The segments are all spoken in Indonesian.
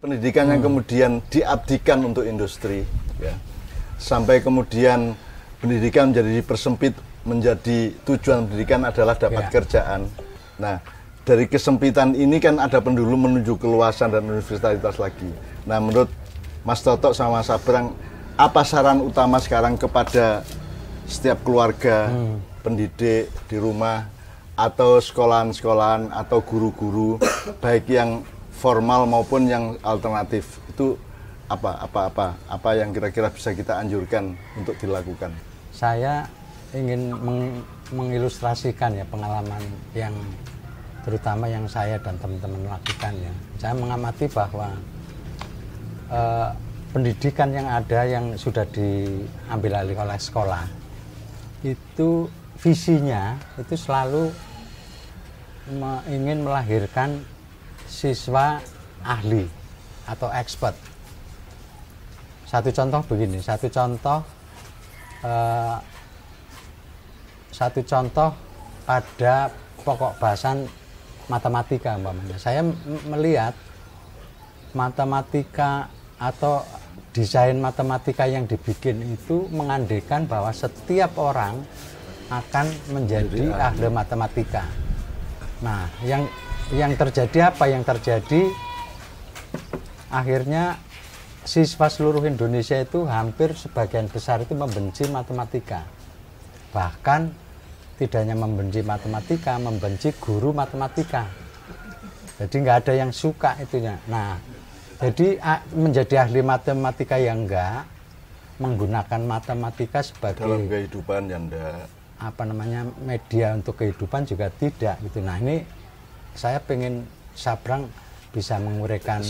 Pendidikan yang kemudian diabdikan untuk industri, ya. Sampai kemudian pendidikan menjadi dipersempit menjadi tujuan pendidikan adalah dapat kerjaan. Nah, dari kesempitan ini kan ada pendulu menuju keluasan dan universitas lagi. Nah, menurut Mas Toto sama Mas Sabrang, apa saran utama sekarang kepada setiap keluarga, pendidik di rumah, atau sekolahan-sekolahan, atau guru-guru, baik yang formal maupun yang alternatif, itu apa yang kira-kira bisa kita anjurkan untuk dilakukan? Saya ingin mengilustrasikan ya pengalaman yang terutama yang saya dan teman-teman lakukan ya. Saya mengamati bahwa pendidikan yang ada yang sudah diambil alih oleh sekolah itu visinya itu selalu ingin melahirkan siswa ahli atau expert. Satu contoh begini, satu contoh pada pokok bahasan matematika umpamanya. Saya melihat matematika atau desain matematika yang dibikin itu mengandaikan bahwa setiap orang akan menjadi ahli matematika. Nah, yang terjadi apa? Yang terjadi akhirnya siswa seluruh Indonesia itu hampir sebagian besar itu membenci matematika. Bahkan tidak hanya membenci matematika, membenci guru matematika. Jadi nggak ada yang suka itunya. Nah, jadi menjadi ahli matematika yang enggak, menggunakan matematika sebagai dalam kehidupan yang enggak, media untuk kehidupan juga tidak gitu. Nah, ini saya pengen Sabrang bisa menguraikan.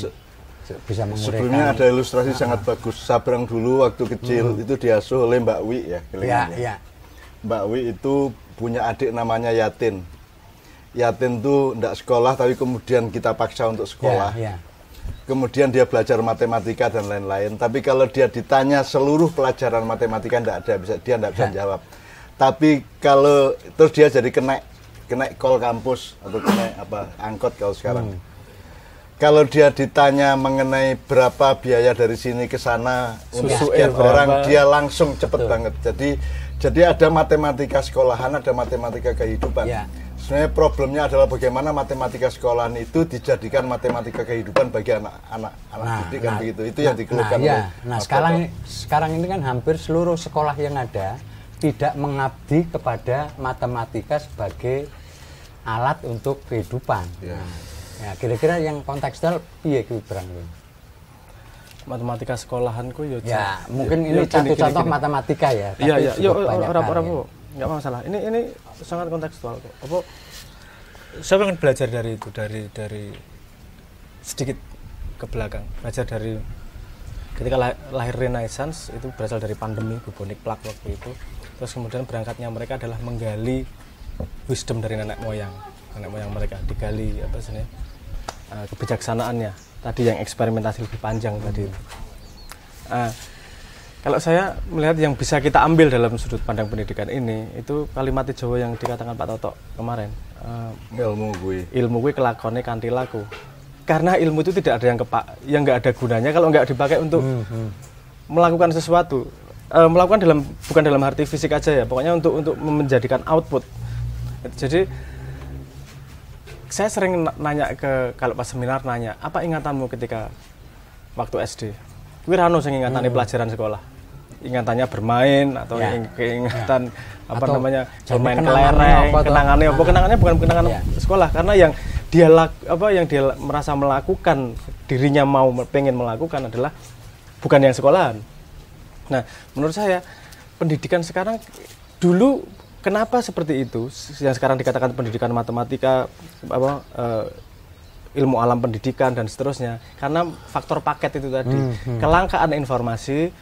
Sebelumnya ada ilustrasi sangat bagus. Sabrang dulu waktu kecil itu diasuh oleh Mbak Wi ya. Ya. Mbak Wi itu punya adik namanya Yatin. Yatin tuh enggak sekolah tapi kemudian kita paksa untuk sekolah. Kemudian dia belajar matematika dan lain-lain. Tapi kalau dia ditanya seluruh pelajaran matematika dia enggak bisa jawab. Tapi kalau terus dia jadi kena call kampus atau kena angkot kalau sekarang. Kalau dia ditanya mengenai berapa biaya dari sini ke sana untuk sekian orang, dia langsung cepet banget. Jadi ada matematika sekolahan, ada matematika kehidupan. Sebenarnya problemnya adalah bagaimana matematika sekolahan itu dijadikan matematika kehidupan bagi anak-anak didik kan begitu. Itu yang dikeluhkan oleh Nah, sekarang ini kan hampir seluruh sekolah yang ada tidak mengabdi kepada matematika sebagai alat untuk kehidupan. Ya, kira-kira yang kontekstual piye kuwi Brang? Matematika sekolahanku ya mungkin ini satu contoh matematika ya. Iya, orang enggak masalah. Ini sangat kontekstual kok. Saya pengen belajar dari itu, dari sedikit ke belakang. Belajar dari ketika lahir Renaissance itu berasal dari pandemi bubonic plague waktu itu. Terus kemudian berangkatnya mereka adalah menggali wisdom dari nenek moyang mereka, digali kebijaksanaannya tadi yang eksperimentasi lebih panjang tadi itu. Kalau saya melihat yang bisa kita ambil dalam sudut pandang pendidikan ini itu kalimat Jawa yang dikatakan Pak Toto kemarin, ilmu gue kelakone kanthi laku. Karena ilmu itu tidak ada yang nggak ada gunanya kalau nggak dipakai untuk melakukan sesuatu. Melakukan bukan dalam arti fisik aja ya, pokoknya untuk menjadikan output. Jadi saya sering nanya kalau pas seminar nanya, apa ingatanmu ketika waktu SD? Kuwi ra ono sing ingatane pelajaran sekolah. Ingatannya bermain atau ingatan bermain kelereng, kenangannya bukan kenangan sekolah, karena yang dia merasa melakukan, dirinya pengen melakukan adalah bukan yang sekolahan. Nah, menurut saya pendidikan sekarang dulu kenapa seperti itu? Yang sekarang dikatakan pendidikan matematika, ilmu alam pendidikan dan seterusnya, karena faktor paket itu tadi. Kelangkaan informasi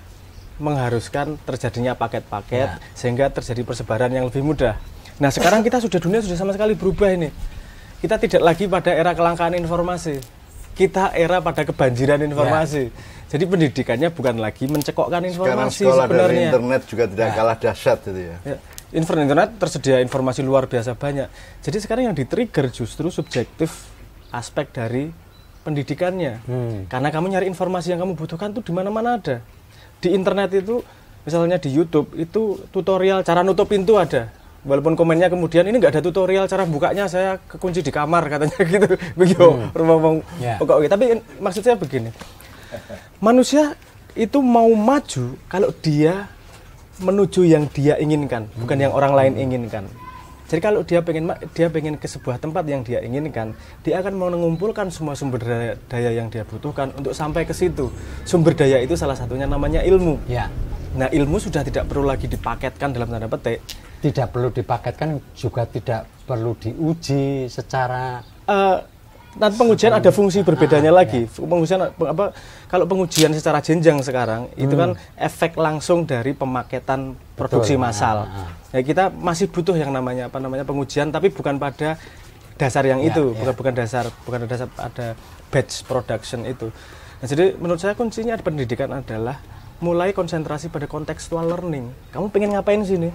mengharuskan terjadinya paket-paket sehingga terjadi persebaran yang lebih mudah. Nah, sekarang dunia sudah sama sekali berubah ini. Kita tidak lagi pada era kelangkaan informasi. Kita era pada kebanjiran informasi. Jadi pendidikannya bukan lagi mencekokkan informasi. Sekarang sekolah sebenarnya. dari internet juga tidak kalah dahsyat itu ya. Internet tersedia informasi luar biasa banyak. Jadi sekarang yang di-trigger justru subjektif aspek dari pendidikannya. Karena kamu nyari informasi yang kamu butuhkan tuh di mana-mana ada. Di internet itu, misalnya di YouTube itu tutorial cara nutup pintu ada. Walaupun komennya kemudian ini nggak ada tutorial cara bukanya, saya kekunci di kamar katanya gitu. Begitu pokoknya. Tapi maksud saya begini, manusia itu mau maju kalau dia menuju yang dia inginkan, bukan yang orang lain inginkan. Jadi kalau dia pengen ke sebuah tempat yang dia inginkan, dia akan mengumpulkan semua sumber daya yang dia butuhkan untuk sampai ke situ. Sumber daya itu salah satunya namanya ilmu. Ya. Nah, ilmu sudah tidak perlu lagi dipaketkan dalam tanda petik. Tidak perlu dipaketkan, juga tidak perlu diuji secara nanti pengujian ada fungsi berbedanya lagi. Pengujian kalau pengujian secara jenjang sekarang itu kan efek langsung dari pemaketan produksi massal. Ya, kita masih butuh yang namanya pengujian, tapi bukan pada dasar yang itu, bukan dasar ada batch production itu. Nah, jadi menurut saya kuncinya pendidikan adalah mulai konsentrasi pada contextual learning. Kamu pengen ngapain sini?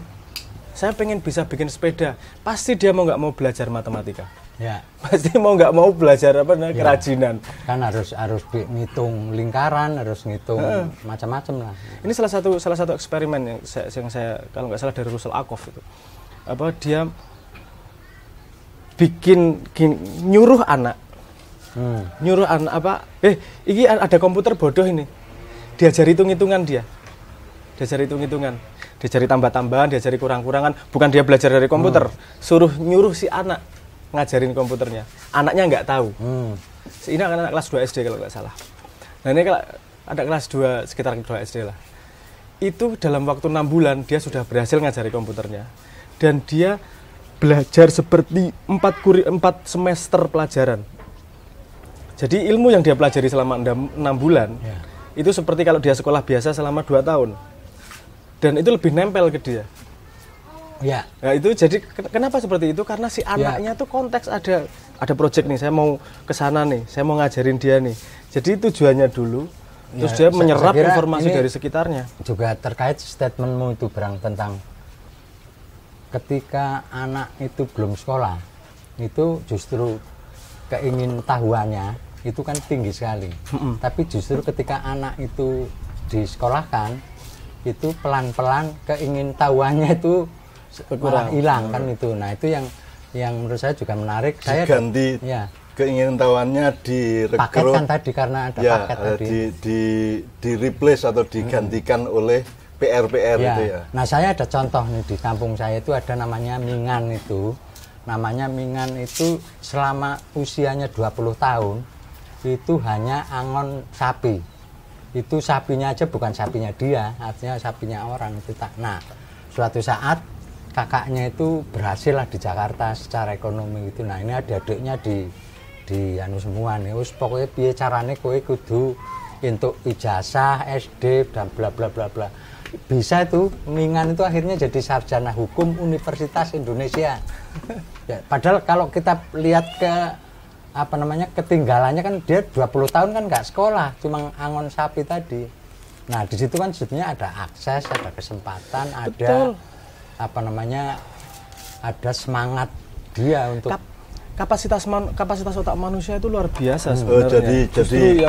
Saya pengen bisa bikin sepeda. Pasti dia mau nggak mau belajar matematika. Ya. Pasti mau nggak mau belajar kerajinan. Kan harus ngitung lingkaran, harus ngitung macam-macam lah. Ini salah satu eksperimen yang saya kalau nggak salah dari Russell Ackoff itu. Dia nyuruh anak ini ada komputer bodoh ini. Diajari hitung-hitungan dia. Diajari hitung-hitungan. Diajari tambah-tambahan, diajari kurang-kurangan. Bukan dia belajar dari komputer. Nyuruh si anak ngajarin komputernya. Anaknya nggak tahu. Ini anak kelas 2 SD kalau nggak salah. Nah, ini ada kelas 2, sekitar 2 SD lah. Itu dalam waktu 6 bulan dia sudah berhasil ngajari komputernya. Dan dia belajar seperti 4 semester pelajaran. Jadi ilmu yang dia pelajari selama 6 bulan itu seperti kalau dia sekolah biasa selama 2 tahun. Dan itu lebih nempel ke dia. Ya. Nah, itu jadi kenapa seperti itu? Karena si anaknya tuh konteks ada proyek nih, saya mau ke sana nih, saya mau ngajarin dia nih. Jadi tujuannya dulu, terus dia menyerap informasi dari sekitarnya. Juga terkait statementmu itu, Brang, tentang ketika anak itu belum sekolah, itu justru keingintahuannya itu kan tinggi sekali. Tapi justru ketika anak itu disekolahkan, itu pelan-pelan keingintahuannya itu malah hilang kan itu. Nah, itu yang menurut saya juga menarik. Saya ganti keingintahuannya paket kan tadi, karena ada paket tadi. Di replace atau digantikan oleh PR-PR itu ya. Nah, saya ada contoh nih di kampung saya itu ada namanya Mingan itu. Namanya Mingan itu selama usianya 20 tahun itu hanya angon sapi. Itu sapinya aja bukan sapinya dia, artinya sapinya orang itu tak. Nah, suatu saat kakaknya itu berhasil lah di Jakarta secara ekonomi gitu. Nah, ini adik-adiknya di anu semua nih. Wis pokoknya piye carane kowe kudu entuk ijazah SD dan bla bla bla bla. Bisa itu Mingan itu akhirnya jadi sarjana hukum Universitas Indonesia. Ya, padahal kalau kita lihat ke ketinggalannya kan dia 20 tahun kan nggak sekolah, cuma angon sapi tadi. Nah, di situ kan sebetulnya ada akses, ada kesempatan, ada ada semangat dia untuk kapasitas otak manusia itu luar biasa sebenarnya. Jadi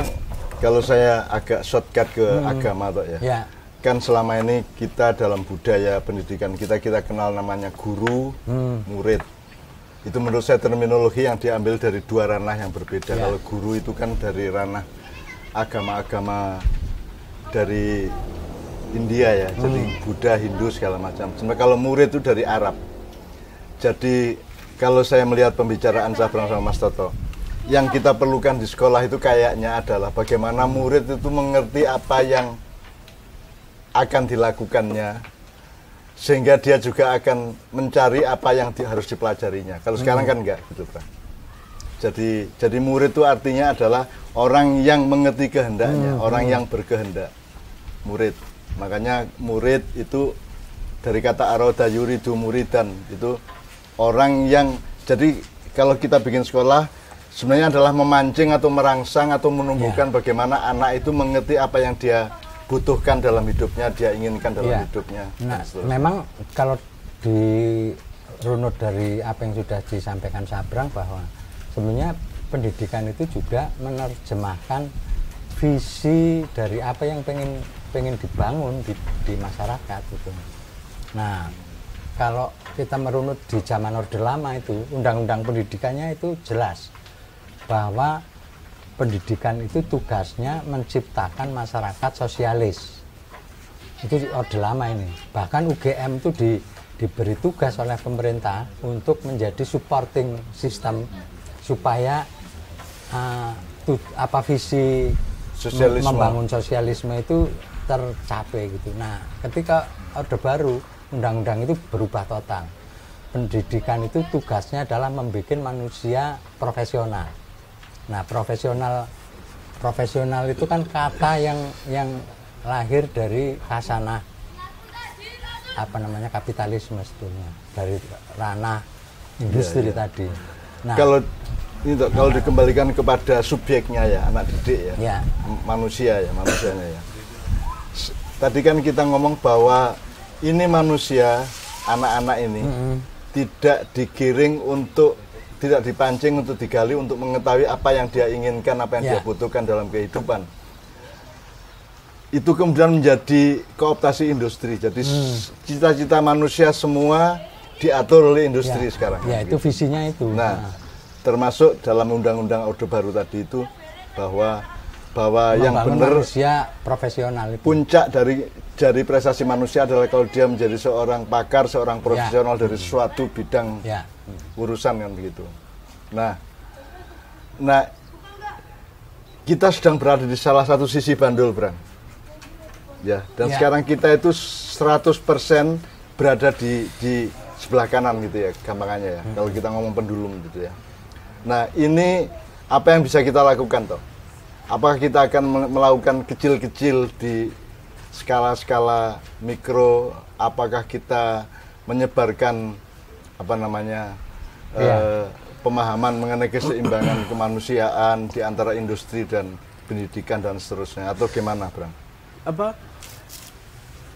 kalau saya agak shortcut ke agama toh ya. Kan selama ini kita dalam budaya pendidikan kita kenal namanya guru, murid. Itu menurut saya terminologi yang diambil dari 2 ranah yang berbeda. Kalau guru itu kan dari ranah agama-agama dari India ya, jadi Buddha, Hindu segala macam. Sebenarnya kalau murid itu dari Arab. Jadi kalau saya melihat pembicaraan Sabrang sama Mas Toto, yang kita perlukan di sekolah itu kayaknya adalah bagaimana murid itu mengerti apa yang akan dilakukannya, sehingga dia juga akan mencari apa yang harus dipelajarinya. Kalau sekarang kan enggak gitu, Pak. Jadi murid itu artinya adalah orang yang mengerti kehendaknya, orang yang berkehendak. Murid. Makanya murid itu dari kata aroda yuridu muridan, itu orang yang, jadi kalau kita bikin sekolah sebenarnya adalah memancing atau merangsang atau menumbuhkan bagaimana anak itu mengerti apa yang dia butuhkan dalam hidupnya, dia inginkan dalam hidupnya. Nah, memang kalau dirunut dari apa yang sudah disampaikan Sabrang, bahwa sebenarnya pendidikan itu juga menerjemahkan visi dari apa yang pengen dibangun di masyarakat gitu. Nah, kalau kita merunut di zaman Orde Lama itu, undang-undang pendidikannya itu jelas bahwa pendidikan itu tugasnya menciptakan masyarakat sosialis. Itu di Orde Lama ini. Bahkan UGM itu diberi tugas oleh pemerintah untuk menjadi supporting system supaya visi sosialisme. Membangun sosialisme itu tercapai gitu. Nah, ketika Orde Baru, undang-undang itu berubah total. Pendidikan itu tugasnya adalah membuat manusia profesional. Nah, profesional itu kan kata yang lahir dari khasanah kapitalisme sebetulnya, dari ranah industri tadi. Nah, kalau dikembalikan kepada subjeknya ya, anak didik ya, manusianya ya. Tadi kan kita ngomong bahwa ini manusia, anak-anak ini tidak digiring tidak dipancing untuk digali untuk mengetahui apa yang dia inginkan, apa yang dia butuhkan dalam kehidupan. Itu kemudian menjadi kooptasi industri. Jadi cita-cita manusia semua diatur oleh industri sekarang. Ya, itu visinya itu. Nah, termasuk dalam undang-undang Orde Baru tadi itu bahwa yang benar manusia profesional itu. Puncak dari prestasi manusia adalah kalau dia menjadi seorang pakar, seorang profesional dari suatu bidang urusan kan begitu. Nah, kita sedang berada di salah satu sisi bandul, Bram. Ya, dan sekarang kita itu 100% berada di sebelah kanan gitu ya, gampangannya ya. Kalau kita ngomong pendulum gitu ya. Nah, ini apa yang bisa kita lakukan toh? Apakah kita akan melakukan kecil-kecil di skala-skala mikro? Apakah kita menyebarkan pemahaman mengenai keseimbangan kemanusiaan di antara industri dan pendidikan dan seterusnya, atau gimana, Bram?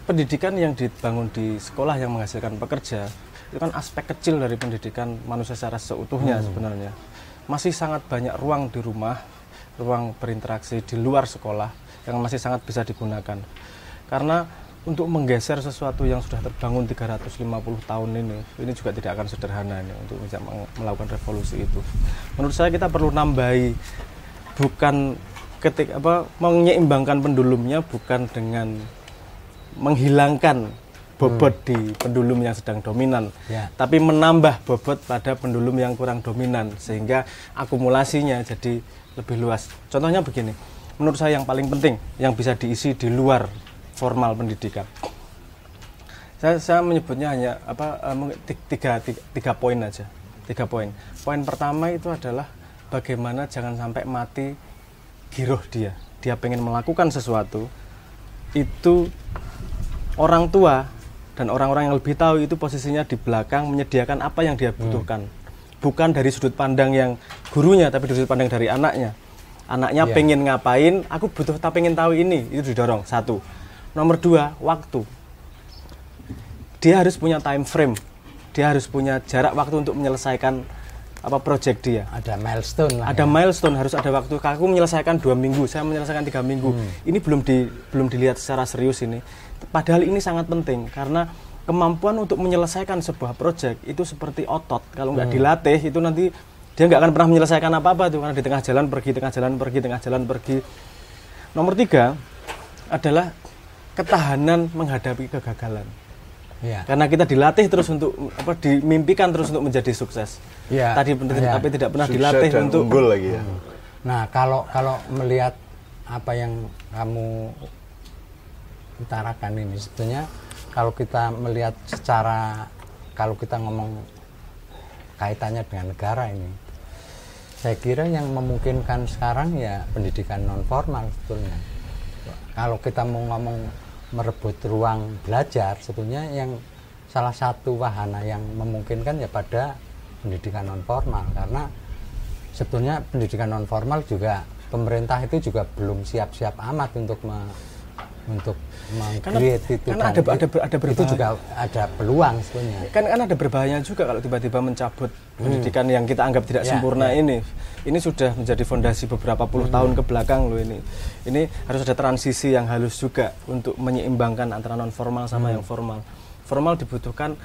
Pendidikan yang dibangun di sekolah yang menghasilkan pekerja itu kan aspek kecil dari pendidikan manusia secara seutuhnya sebenarnya. Masih sangat banyak ruang di rumah, ruang berinteraksi di luar sekolah yang masih sangat bisa digunakan. Karena untuk menggeser sesuatu yang sudah terbangun 350 tahun ini juga tidak akan sederhana ini untuk bisa melakukan revolusi itu. Menurut saya kita perlu nambahi, bukan menyeimbangkan pendulumnya bukan dengan menghilangkan bobot di pendulum yang sedang dominan, tapi menambah bobot pada pendulum yang kurang dominan sehingga akumulasinya jadi lebih luas. Contohnya begini, menurut saya yang paling penting yang bisa diisi di luar formal pendidikan. Saya menyebutnya hanya tiga poin aja. 3 poin. Poin pertama itu adalah bagaimana jangan sampai mati giroh dia. Dia pengen melakukan sesuatu, itu orang tua dan orang-orang yang lebih tahu itu posisinya di belakang menyediakan apa yang dia butuhkan. Bukan dari sudut pandang yang gurunya, tapi dari sudut pandang dari anaknya. Anaknya pengen ngapain, aku pengen tahu ini, itu didorong. 1. Nomor 2, waktu. Dia harus punya time frame. Dia harus punya jarak waktu untuk menyelesaikan project dia. Ada milestone lah. Ada milestone, harus ada waktu. Aku menyelesaikan 2 minggu, saya menyelesaikan 3 minggu. Ini belum dilihat secara serius ini. Padahal ini sangat penting karena kemampuan untuk menyelesaikan sebuah project itu seperti otot. Kalau nggak dilatih itu nanti dia nggak akan pernah menyelesaikan apa-apa tuh, karena di tengah jalan pergi. Nomor 3 adalah ketahanan menghadapi kegagalan. Karena kita dilatih terus untuk dimimpikan terus untuk menjadi sukses. Tapi tidak pernah sukses dilatih dan untuk unggul lagi ya. Nah, kalau melihat apa yang kamu utarakan ini, sebetulnya kalau kita melihat kalau kita ngomong kaitannya dengan negara ini, saya kira yang memungkinkan sekarang ya pendidikan non formal sebetulnya. Kalau kita mau ngomong merebut ruang belajar, sebetulnya yang salah satu wahana yang memungkinkan ya pada pendidikan non formal, karena sebetulnya pendidikan non formal juga pemerintah itu juga belum siap-siap amat untuk karena ada berbahaya. Itu juga ada peluang sebenarnya. Kan ada berbahaya juga kalau tiba-tiba mencabut pendidikan yang kita anggap tidak sempurna ini. Ini sudah menjadi fondasi beberapa puluh tahun ke belakang loh ini. Ini harus ada transisi yang halus juga untuk menyeimbangkan antara non formal sama yang formal. Formal dibutuhkan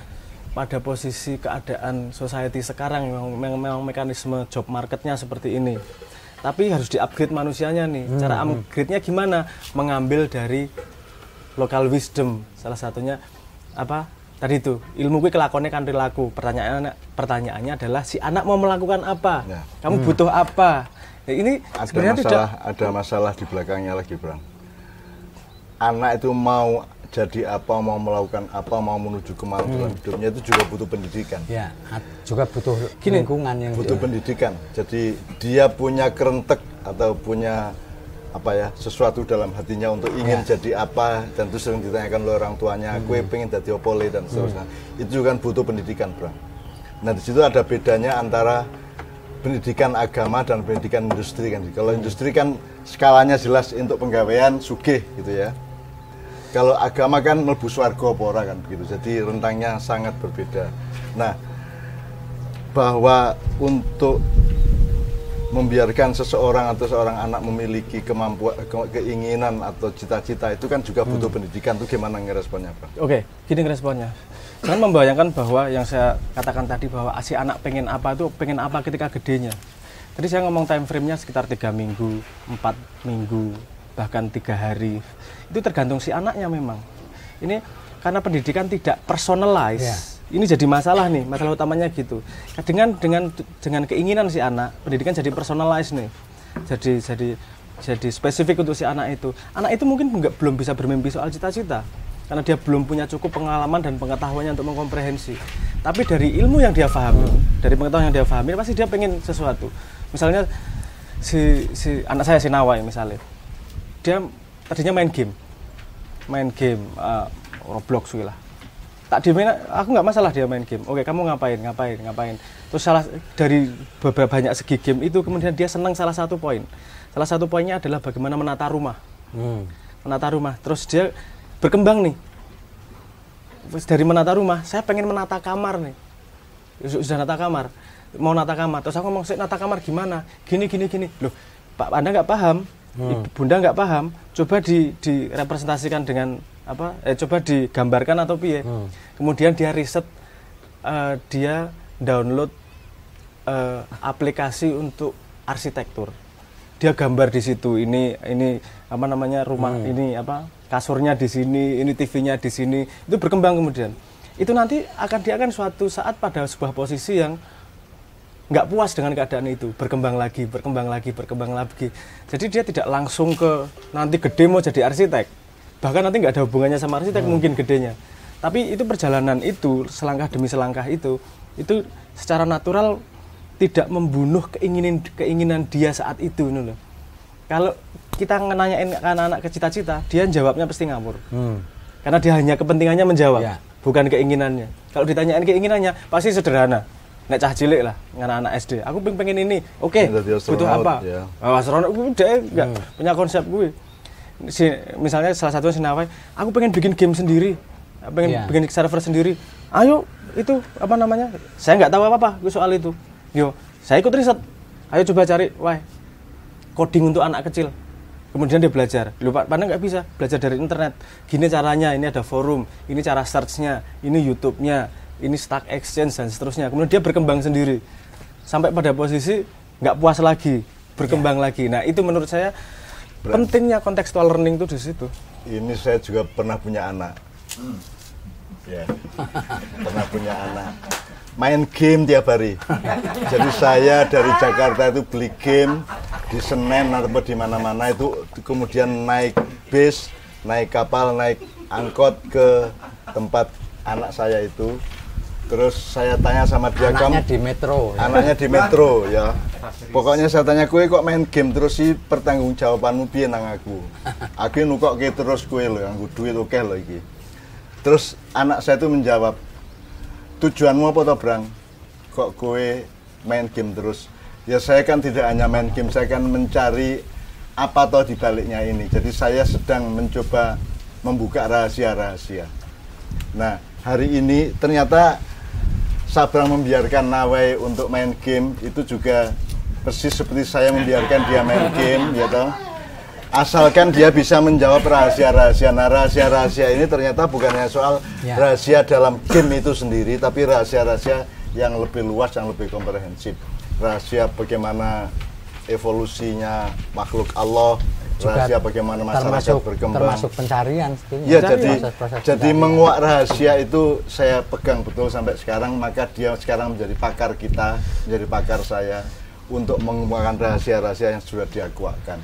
pada posisi keadaan society sekarang memang mekanisme job marketnya seperti ini. Tapi harus di-upgrade manusianya nih. Cara upgrade-nya gimana? Mengambil dari local wisdom. Salah satunya apa? Tadi itu, ilmu gue kelakonnya kan perilaku. Pertanyaannya adalah si anak mau melakukan apa? Ya. Kamu butuh apa? Ya, ini ada masalah di belakangnya lagi, Bang. Anak itu mau jadi apa, mau melakukan apa, mau menuju kemana dalam hidupnya itu juga butuh pendidikan. Ya, juga butuh lingkungan yang butuh pendidikan. Jadi dia punya kerentek atau punya sesuatu dalam hatinya untuk ingin jadi apa, dan itu sering ditanyakan oleh orang tuanya, kue pengen jadi opole dan seterusnya. Itu juga kan butuh pendidikan, Bang. Nah, di situ ada bedanya antara pendidikan agama dan pendidikan industri kan. Kalau industri kan skalanya jelas untuk penggawaian sugih gitu ya. Kalau agama kan mlebu swarga apa ora kan begitu. Jadi rentangnya sangat berbeda. Nah, bahwa untuk membiarkan seseorang atau seorang anak memiliki kemampuan, keinginan atau cita-cita itu kan juga butuh pendidikan. Itu gimana ngeresponnya, Pak? Oke, gini ngeresponnya. Jangan membayangkan bahwa yang saya katakan tadi bahwa si anak pengen apa itu pengen apa ketika gedenya. Tadi saya ngomong time frame-nya sekitar 3 minggu, 4 minggu, bahkan 3 hari. Itu tergantung si anaknya memang. Ini karena pendidikan tidak personalize. Yeah. Ini jadi masalah nih, masalah utamanya gitu. Dengan keinginan si anak, pendidikan jadi personalize nih. Jadi spesifik untuk si anak itu. Anak itu mungkin belum bisa bermimpi soal cita-cita karena dia belum punya cukup pengalaman dan pengetahuannya untuk mengkomprehensi. Tapi dari ilmu yang dia pahami, dari pengetahuan yang dia pahami, pasti dia pengen sesuatu. Misalnya si anak saya si Nawai misalnya. Dia tadinya main game Roblox lah. Tak dimain, aku nggak masalah dia main game. Oke, kamu ngapain. Terus dari beberapa banyak segi game itu kemudian dia senang salah satu poin. Salah satu poinnya adalah bagaimana menata rumah. Menata rumah. Terus dia berkembang nih. Dari menata rumah, saya pengen menata kamar nih. Sudah nata kamar, mau nata kamar. Terus aku ngomong, nata kamar gimana? Gini. Loh, Pak, Anda nggak paham. Bunda nggak paham. Coba direpresentasikan dengan apa? Coba digambarkan atau piye. Kemudian dia riset, dia download aplikasi untuk arsitektur. Dia gambar di situ. Ini apa namanya rumah ini apa? Kasurnya di sini, ini TV-nya di sini. Itu berkembang kemudian. Itu nanti dia akan suatu saat pada sebuah posisi yang nggak puas dengan keadaan itu, berkembang lagi. Jadi dia tidak langsung ke nanti gede mau jadi arsitek, bahkan nanti nggak ada hubungannya sama arsitek mungkin gedenya. Tapi itu perjalanan itu selangkah demi selangkah itu secara natural tidak membunuh keinginan dia saat itu, loh. Kalau kita nanyain anak-anak ke cita-cita, dia jawabnya pasti ngawur, karena dia hanya kepentingannya menjawab, bukan keinginannya. Kalau ditanyain keinginannya pasti sederhana. Nek cah cilik lah, anak-anak SD. Aku pengen ini. Oke, butuh apa? Ya. Astronot udah enggak punya konsep gue. Misalnya salah satunya Sinawai, aku pengen bikin game sendiri. Pengen bikin server sendiri. Ayo, itu apa namanya? Saya nggak tahu apa-apa soal itu. Yo, saya ikut riset. Ayo coba cari, coding untuk anak kecil. Kemudian dia belajar. Lupa, padahal nggak bisa belajar dari internet. Gini caranya, ini ada forum, ini cara search-nya, ini YouTube-nya. Ini Stack Exchange dan seterusnya. Kemudian dia berkembang sendiri sampai pada posisi nggak puas lagi, berkembang lagi. Nah, itu menurut saya pentingnya contextual learning itu di situ. Ini saya juga pernah punya anak. Pernah punya anak. Main game tiap hari. Jadi saya dari Jakarta itu beli game di Senen atau di mana-mana itu, kemudian naik bis, naik kapal, naik angkot ke tempat anak saya itu. Terus saya tanya sama dia, anaknya di metro. Anaknya di metro ya. Pokoknya saya tanya, kue kok main game terus sih, pertanggung jawabanmu piye nang aku. Aku nukokke terus kue lho, nganggo duit oke lho iki. Terus anak saya itu menjawab, tujuanmu apa toh, Brang? Kok kue main game terus? Ya saya kan tidak hanya main game, saya kan mencari apa toh di baliknya ini. Jadi saya sedang mencoba membuka rahasia-rahasia. Nah, hari ini ternyata Sabrang membiarkan Nawai untuk main game itu juga persis seperti saya membiarkan dia main game, ya toh. Asalkan dia bisa menjawab rahasia-rahasia. Nah, rahasia-rahasia ini ternyata bukan hanya soal rahasia dalam game itu sendiri, tapi rahasia-rahasia yang lebih luas, yang lebih komprehensif. Rahasia bagaimana evolusinya makhluk Allah, rahasia bagaimana masyarakat berkembang, termasuk pencarian. Ya, jadi menguak rahasia itu saya pegang betul sampai sekarang. Maka dia sekarang menjadi pakar kita, menjadi pakar saya untuk menguakkan rahasia-rahasia yang sudah dia kuakkan.